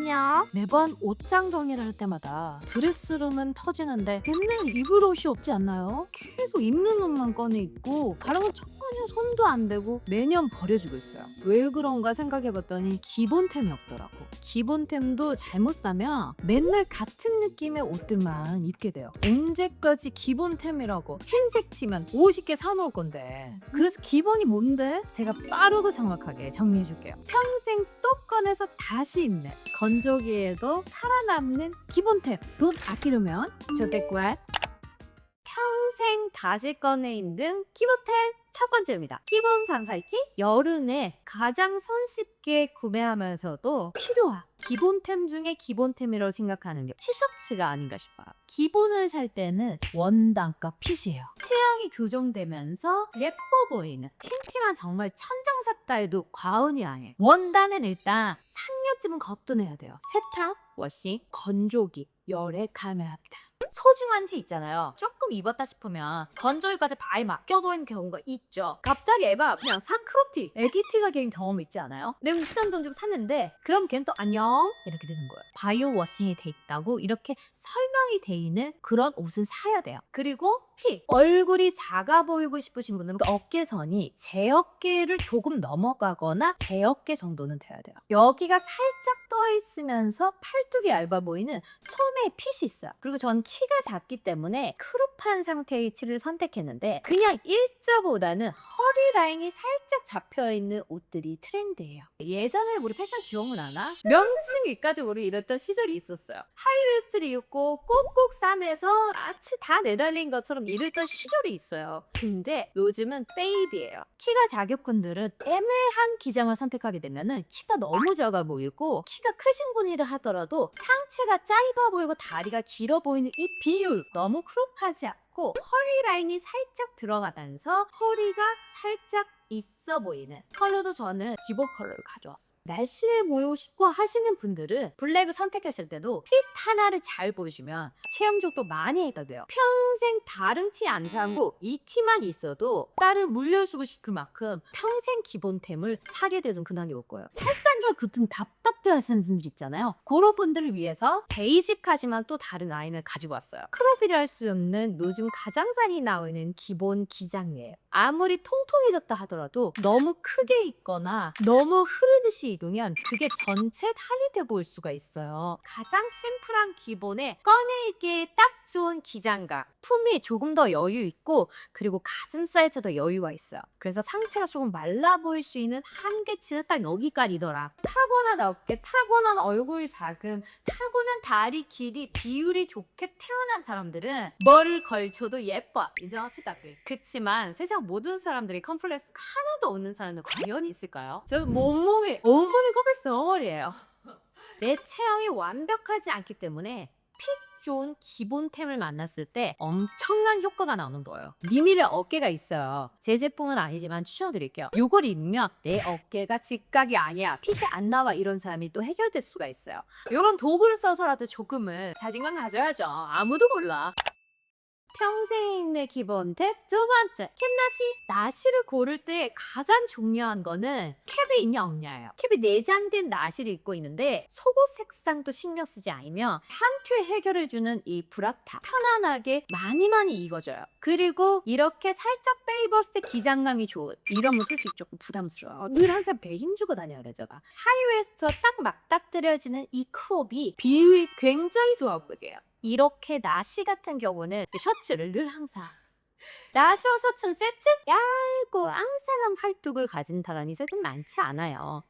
안녕. 매번 옷장 정리를 할 때마다 드레스룸은 터지는데 맨날 입을 옷이 없지 않나요? 계속 입는 옷만 꺼내 입고 다른 건 전혀 손도 안 대고 매년 버려주고 있어요. 왜 그런가 생각해봤더니 기본템이 없더라고. 기본템도 잘못 사면 맨날 같은 느낌의 옷들만 입게 돼요. 언제까지 기본템이라고 흰색 티만 50개 사놓을 건데. 그래서 기본이 뭔데? 제가 빠르고 정확하게 정리해줄게요. 평생 또 꺼내서 다시 입는, 건조기에도 살아남는 기본템. 돈 아끼려면 저대꾸알. 평생 다시 꺼내 입는 기본템 첫 번째입니다. 기본 반팔티. 여름에 가장 손쉽게 구매하면서도 필요한 기본템 중에 기본템이라고 생각하는 게 티셔츠가 아닌가 싶어요. 기본을 살 때는 원단과 핏이에요. 취향이 교정되면서 예뻐 보이는, 팬티만 정말 천장샀다 해도 과언이 아니에요. 원단은 일단 상여쯤은 겁도 내야 돼요. 세탁, 워싱, 건조기, 열에 가면 합니다. 소중한 티 있잖아요. 조금 입었다 싶으면 건조기까지 바에 맡겨놓은 경우가 있죠. 갑자기 에바 그냥 산 크롭티, 애기티가 개인 경험 있지 않아요? 내가 비싼 돈 주고 샀는데 그럼 걔는 또 안녕 이렇게 되는 거예요. 바이오 워싱이 돼 있다고 이렇게 설명이 돼 있는 그런 옷은 사야 돼요. 그리고 핏, 얼굴이 작아 보이고 싶으신 분들은 그 어깨선이 제 어깨를 조금 넘어가거나 제 어깨 정도는 돼야 돼요. 여기가 살짝 떠 있으면서 팔뚝이 얇아 보이는 소매 핏이 있어요. 그리고 전 키가 작기 때문에 크롭한 상태의 티를 선택했는데 그냥 일자보다는 허리 라인이 살짝 잡혀있는 옷들이 트렌드예요. 예전에 우리 패션 기억나나? 명칭 위까지 우리 이랬던 시절이 있었어요. 하이웨스트를 입고 꼭꼭 싸매서 마치 다 내달린 것처럼 이랬던 시절이 있어요. 근데 요즘은 베이비예요. 키가 작은 애매한 기장을 선택하게 되면은 키가 너무 작아 보이고 키가 크신 분이라 하더라도 상체가 짧아 보이고 다리가 길어 보이는 이 비율 너무 크롭하지 않고 허리 라인이 살짝 들어가면서 허리가 살짝 있어 보이는 컬러도 저는 기본 컬러를 가져왔어요. 날씬해 보이고 싶고 하시는 분들은 블랙을 선택했을 때도 핏 하나를 잘 보시면 체형적도 많이 해도 돼요. 평생 다른 티 안 사고 이 티만 있어도 딸을 물려주고 싶을 만큼 평생 기본템을 사게 되는 그날이 올 거예요. 살짝 그tum 답답해 하시는 분들 있잖아요. 그런 분들을 위해서 베이직하지만 또 다른 라인을 가지고 왔어요. 크롭이라 할 수 없는 요즘 가장 많이 나오는 기본 기장이에요. 아무리 통통해졌다 하더라도 너무 크게 입거나 너무 흐르듯이 입으면 그게 전체 탈이 돼 보일 수가 있어요. 가장 심플한 기본에 꺼내 입기에 딱 좋은 기장감, 품이 조금 더 여유 있고 그리고 가슴 사이즈도 여유가 있어요. 그래서 상체가 조금 말라 보일 수 있는 한계치는 딱 여기까지더라. 타고난 어깨, 타고난 얼굴 작음, 타고난 다리 길이 비율이 좋게 태어난 사람들은 뭐를 걸쳐도 예뻐. 인정합시다. 그치만 세상 모든 사람들이 컴플렉스가 하나도 없는 사람은 과연 있을까요? 저 온몸이 컴플렉스 덩어리예요. 내 체형이 완벽하지 않기 때문에 핏 좋은 기본템을 만났을 때 엄청난 효과가 나오는 거예요. 미미의 어깨가 있어요. 제 제품은 아니지만 추천드릴게요. 이걸 입으면 내 어깨가 직각이 아니야, 핏이 안 나와, 이런 사람이 또 해결될 수가 있어요. 이런 도구를 써서라도 조금은 자신감 가져야죠. 아무도 몰라. 평생 내 기본템 두 번째, 캡나시. 나시를 고를 때 가장 중요한 거는 캡이 있냐 없냐예요. 캡이 내장된 나시를 입고 있는데 속옷 색상도 신경 쓰지 않으면 한 큐에 해결해주는 이 브라타 편안하게 많이 입어줘요. 그리고 이렇게 살짝 빼입었을 때 기장감이 좋은, 이러면 솔직히 조금 부담스러워요. 늘 항상 배 힘주고 다녀요. 그래서가 하이웨스트와 딱 맞닥뜨려지는 이 크롭이 비율이 굉장히 좋아 보여요. 이렇게 나시 같은 경우는 셔츠를 늘 항상 나시와 셔츠는 세트? 얇고 앙상한 팔뚝을 가진 사람이 세트 많지 않아요.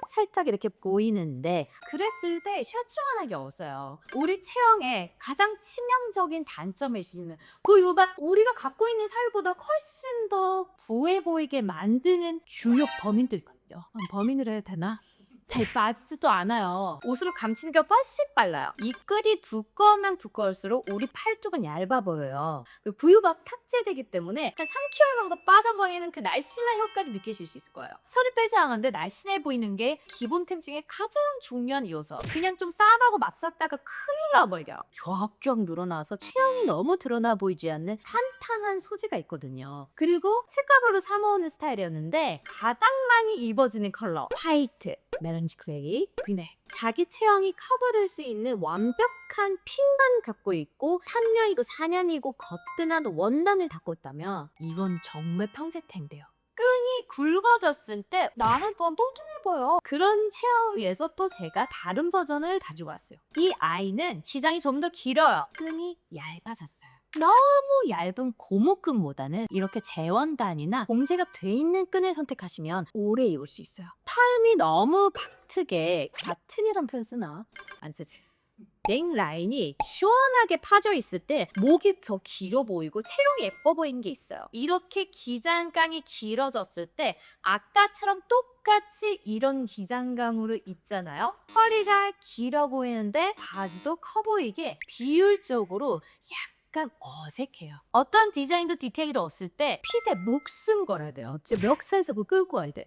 살짝 이렇게 보이는데 그랬을 때 셔츠 하나가 없어요. 우리 체형의 가장 치명적인 단점의 시는 그 요반 우리가 갖고 있는 살보다 훨씬 더 부해 보이게 만드는 주요 범인들거든요. 범인을 해야 되나? 잘 빠지지도 않아요. 옷으로 감추는 게 훨씬 빨라요. 입글이 두꺼우면 두꺼울수록 우리 팔뚝은 얇아 보여요. 부유박 탑재되기 때문에 한 3kg 정도 빠져보이는 그 날씬한 효과를 느끼실 수 있을 거예요. 살을 빼지 않았는데 날씬해 보이는 게 기본템 중에 가장 중요한 요소. 그냥 좀 싸다고 맞섰다가 큰일 나버려. 쫙쫙 늘어나서 체형이 너무 드러나 보이지 않는 탄탄한 소재가 있거든요. 그리고 색깔별로 사 모으는 스타일이었는데 가장 많이 입어지는 컬러 화이트, 매런지 크레이 그네 자기 체형이 커버될 수 있는 완벽한 핀만 갖고 있고 3년이고 4년이고 거뜬한 원단을 갖고 있다면 이건 정말 평세태인데요. 끈이 굵어졌을 때 나는 더 뚱뚱해 보여. 그런 체형을 위해서 또 제가 다른 버전을 가지고 왔어요. 이 아이는 기장이 좀 더 길어요. 끈이 얇아졌어요. 너무 얇은 고무끈보다는 이렇게 재원단이나 봉제가 돼 있는 끈을 선택하시면 오래 입을 수 있어요. 팔이 너무 바튼이란 표현 쓰나? 안 쓰지. 넥 라인이 시원하게 파져 있을 때 목이 더 길어 보이고 체형이 예뻐 보이는 게 있어요. 이렇게 기장감이 길어졌을 때 아까처럼 똑같이 이런 기장감으로 입잖아요. 허리가 길어 보이는데 바지도 커 보이게 비율적으로 약간 어색해요. 어떤 디자인도 디테일이 없을 때 핏에 목숨 걸어야 돼요. 진짜 멱살에서 그거 끌고 와야 돼.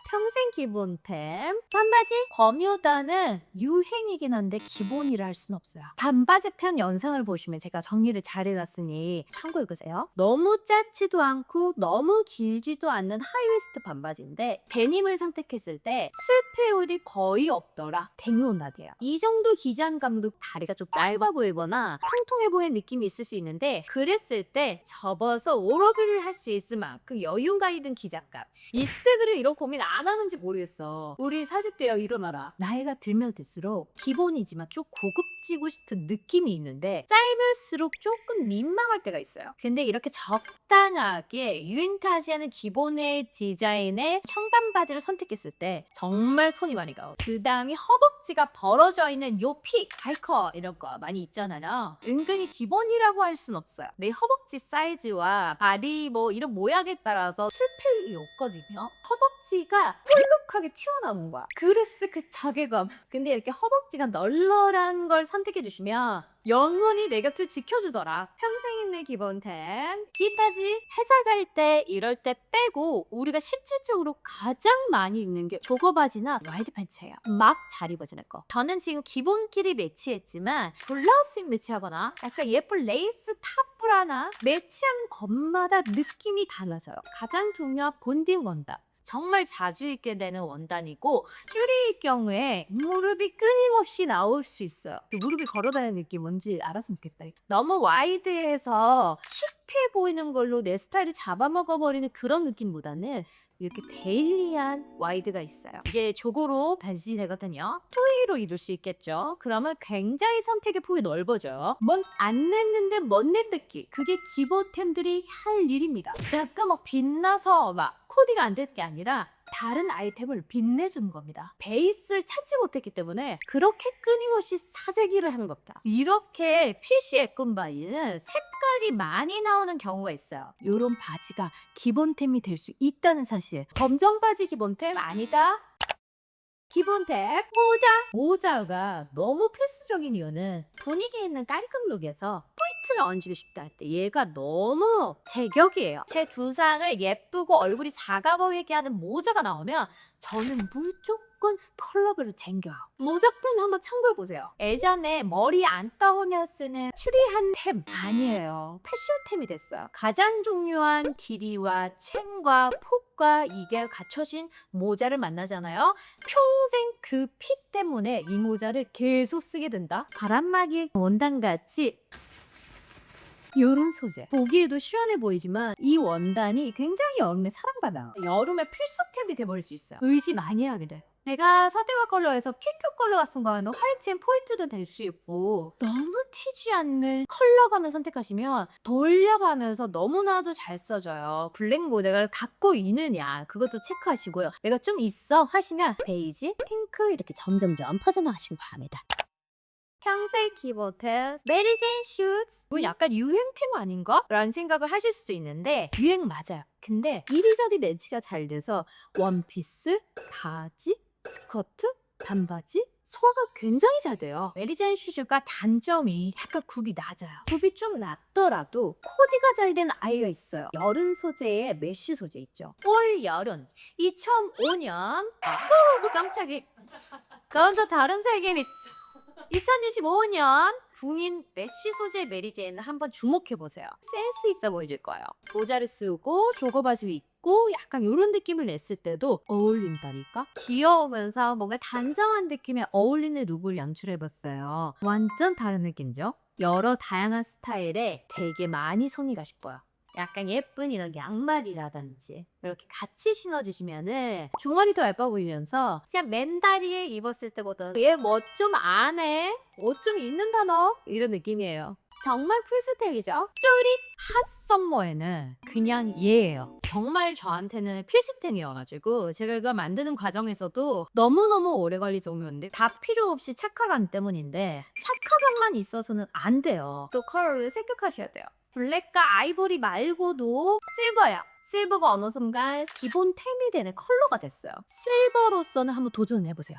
평생 기본템 반바지 거묘다는 유행이긴 한데 기본이라 할 순 없어요. 반바지 편 영상을 보시면 제가 정리를 잘 해놨으니 참고 읽으세요. 너무 짧지도 않고 너무 길지도 않는 하이웨스트 반바지인데 데님을 선택했을 때 실패율이 거의 없더라. 데님 원단이에요. 이 정도 기장감도 다리가 좀 짧아 보이거나 통통해 보이는 느낌이 있을 수 있는데 그랬을 때 접어서 오러기를 할 수 있을 만큼 여유가 있는 기장감. 20대들은 이런 고민 안 하는지 모르겠어. 우리 40대여 일어나라. 나이가 들면 들수록 기본이지만 좀 고급지고 싶은 느낌이 있는데 짧을수록 조금 민망할 때가 있어요. 근데 이렇게 적당하게 유행 타시하는 기본의 디자인의 청단 바지를 선택했을 때 정말 손이 많이 가요. 그 다음이 허벅지가 벌어져 있는 요 픽, 하이커 이런 거 많이 있잖아요. 은근히 기본이라고 할 순 없어요. 내 허벅지 사이즈와 다리 뭐 이런 모양에 따라서 실패율이 없거든요. 허벅지가 홀룩하게 튀어나오는 거야. 그래서 그 자괴감. 근데 이렇게 허벅지가 널널한 걸 선택해 주시면 영원히 내 곁을 지켜주더라. 평생 있는 기본템. 기타지 회사 갈 때 이럴 때 빼고 우리가 실질적으로 가장 많이 입는 게 조거 바지나 와이드 팬츠예요. 막 잘 입어지는 거. 저는 지금 기본끼리 매치했지만 블라우스 매치하거나 약간 예쁜 레이스 탑 하나 매치한 것마다 느낌이 달라져요. 가장 중요한 본딩 원단. 정말 자주 입게 되는 원단이고 줄일 경우에 무릎이 끊임없이 나올 수 있어요. 그 무릎이 걸어다니는 느낌 뭔지 알았으면 좋겠다. 너무 와이드해서 힙해 보이는 걸로 내 스타일을 잡아먹어버리는 그런 느낌보다는 이렇게 데일리한 와이드가 있어요. 이게 조거로 변신되거든요. 투이로 입을 수 있겠죠. 그러면 굉장히 선택의 폭이 넓어져요. 뭔 안 냈는데 멋 낸 느낌. 그게 기본템들이 할 일입니다. 잠깐 막 빛나서 막 코디가 안 될 게 아니라 다른 아이템을 빛내주는 겁니다. 베이스를 찾지 못했기 때문에 그렇게 끊임없이 사재기를 하는 겁니다. 이렇게 핏이 예쁜 바지는 색깔이 많이 나오는 경우가 있어요. 이런 바지가 기본템이 될 수 있다는 사실. 검정 바지 기본템 아니다. 기본템 모자가 너무 필수적인 이유는 분위기 있는 깔끔 룩에서 포인트를 얹고 싶다 할 때 얘가 너무 제격이에요. 제 두상을 예쁘고 얼굴이 작아 보이게 하는 모자가 나오면 저는 무조건 컬러별로 챙겨요. 모자품 한번 참고해보세요. 예전에 머리 안 떠오면 쓰는 추리한 템 아니에요. 패션템이 됐어요. 가장 중요한 길이와 챙과 폭과 이게 갖춰진 모자를 만나잖아요. 평생 그 핏 때문에 이 모자를 계속 쓰게 된다. 바람막이 원단같이 이런 소재. 보기에도 시원해 보이지만 이 원단이 굉장히 여름에 사랑받아요. 여름에 필수템이 돼버릴 수 있어요. 의지 많이 하게 돼. 내가 서대화 컬러에서 핑크 컬러 같은 거는 화이트 앤 포인트도 될 수 있고 너무 튀지 않는 컬러감을 선택하시면 돌려가면서 너무나도 잘 써져요. 블랙 모델을 갖고 있느냐 그것도 체크하시고요. 내가 좀 있어 하시면 베이지, 핑크 이렇게 점점점 퍼져나가시고 합니다. 평생 기본템 메리제인 슈즈 이거 약간 유행템 아닌가? 라는 생각을 하실 수도 있는데 유행 맞아요. 근데 이리저리 매치가 잘 돼서 원피스, 바지, 스커트, 반바지 소화가 굉장히 잘 돼요. 메리제인 슈즈가 단점이 약간 굽이 낮아요. 굽이 좀 낮더라도 코디가 잘 되는 아이가 있어요. 여름 소재의 메쉬 소재 있죠. 올 여름 2005년 아후 깜짝이 그건 또 다른 세계는 있어. 2025년 국민 메쉬 소재 메리제인 한번 주목해보세요. 센스 있어 보이실 거예요. 모자를 쓰고 조거 바지 입고 귀엽고 약간 이런 느낌을 냈을 때도 어울린다니까? 귀여우면서 뭔가 단정한 느낌에 어울리는 룩을 연출해봤어요. 완전 다른 느낌이죠? 여러 다양한 스타일에 되게 많이 손이 가 싶어요. 약간 예쁜 이런 양말이라든지 이렇게 같이 신어주시면은 종아리도 얇아 보이면서 그냥 맨다리에 입었을 때보다 얘 뭐 좀 안 해? 옷 좀 입는다 너? 이런 느낌이에요. 정말 풀스택이죠? 쪼릿 핫썸머에는 그냥 얘예요. 정말 저한테는 필수템이어가지고 제가 이걸 만드는 과정에서도 너무너무 오래 걸릴 정도였는데 다 필요 없이 착화감 때문인데 착화감만 있어서는 안 돼요. 또 컬러를 생각하셔야 돼요. 블랙과 아이보리 말고도 실버야. 실버가 어느 순간 기본템이 되는 컬러가 됐어요. 실버로서는 한번 도전해보세요.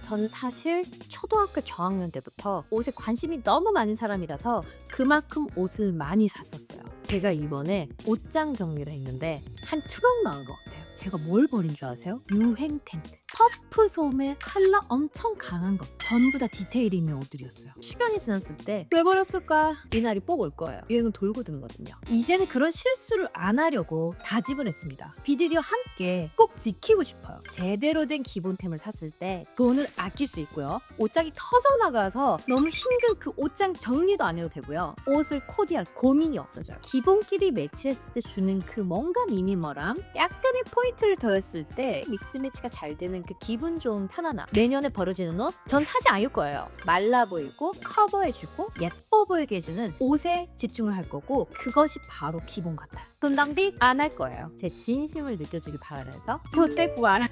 저는 사실 초등학교 저학년 때부터 옷에 관심이 너무 많은 사람이라서 그만큼 옷을 많이 샀었어요. 제가 이번에 옷장 정리를 했는데 한 트럭 나온 것 같아요. 제가 뭘 버린 줄 아세요? 유행 텐트. 퍼프 솜의 컬러 엄청 강한 것. 전부 다 디테일이 있는 옷들이었어요. 시간이 지났을 때 왜 버렸을까? 이날이 꼭 올 거예요. 유행은 돌고 드는거든요. 이제는 그런 실수를 안 하려고 다짐을 했습니다. 비디디와 함께 꼭 지키고 싶어요. 제대로 된 기본템을 샀을 때 돈을 아낄 수 있고요. 옷장이 터져나가서 너무 힘든 그 옷장 정리도 안 해도 되고요. 옷을 코디할 고민이 없어져요. 기본끼리 매치했을 때 주는 그 뭔가 미니멀함, 약간의 포인트를 더했을 때 믹스매치가 잘 되는 그 기분 좋은 편안함. 내년에 벌어지는 옷? 전 사지 않을 거예요. 말라 보이고 커버해주고 예뻐 보이게 해주는 옷에 집중을 할 거고 그것이 바로 기본 같아요. 돈 낭비 안 할 거예요. 제 진심을 느껴주길 바라면서 저때 구하라.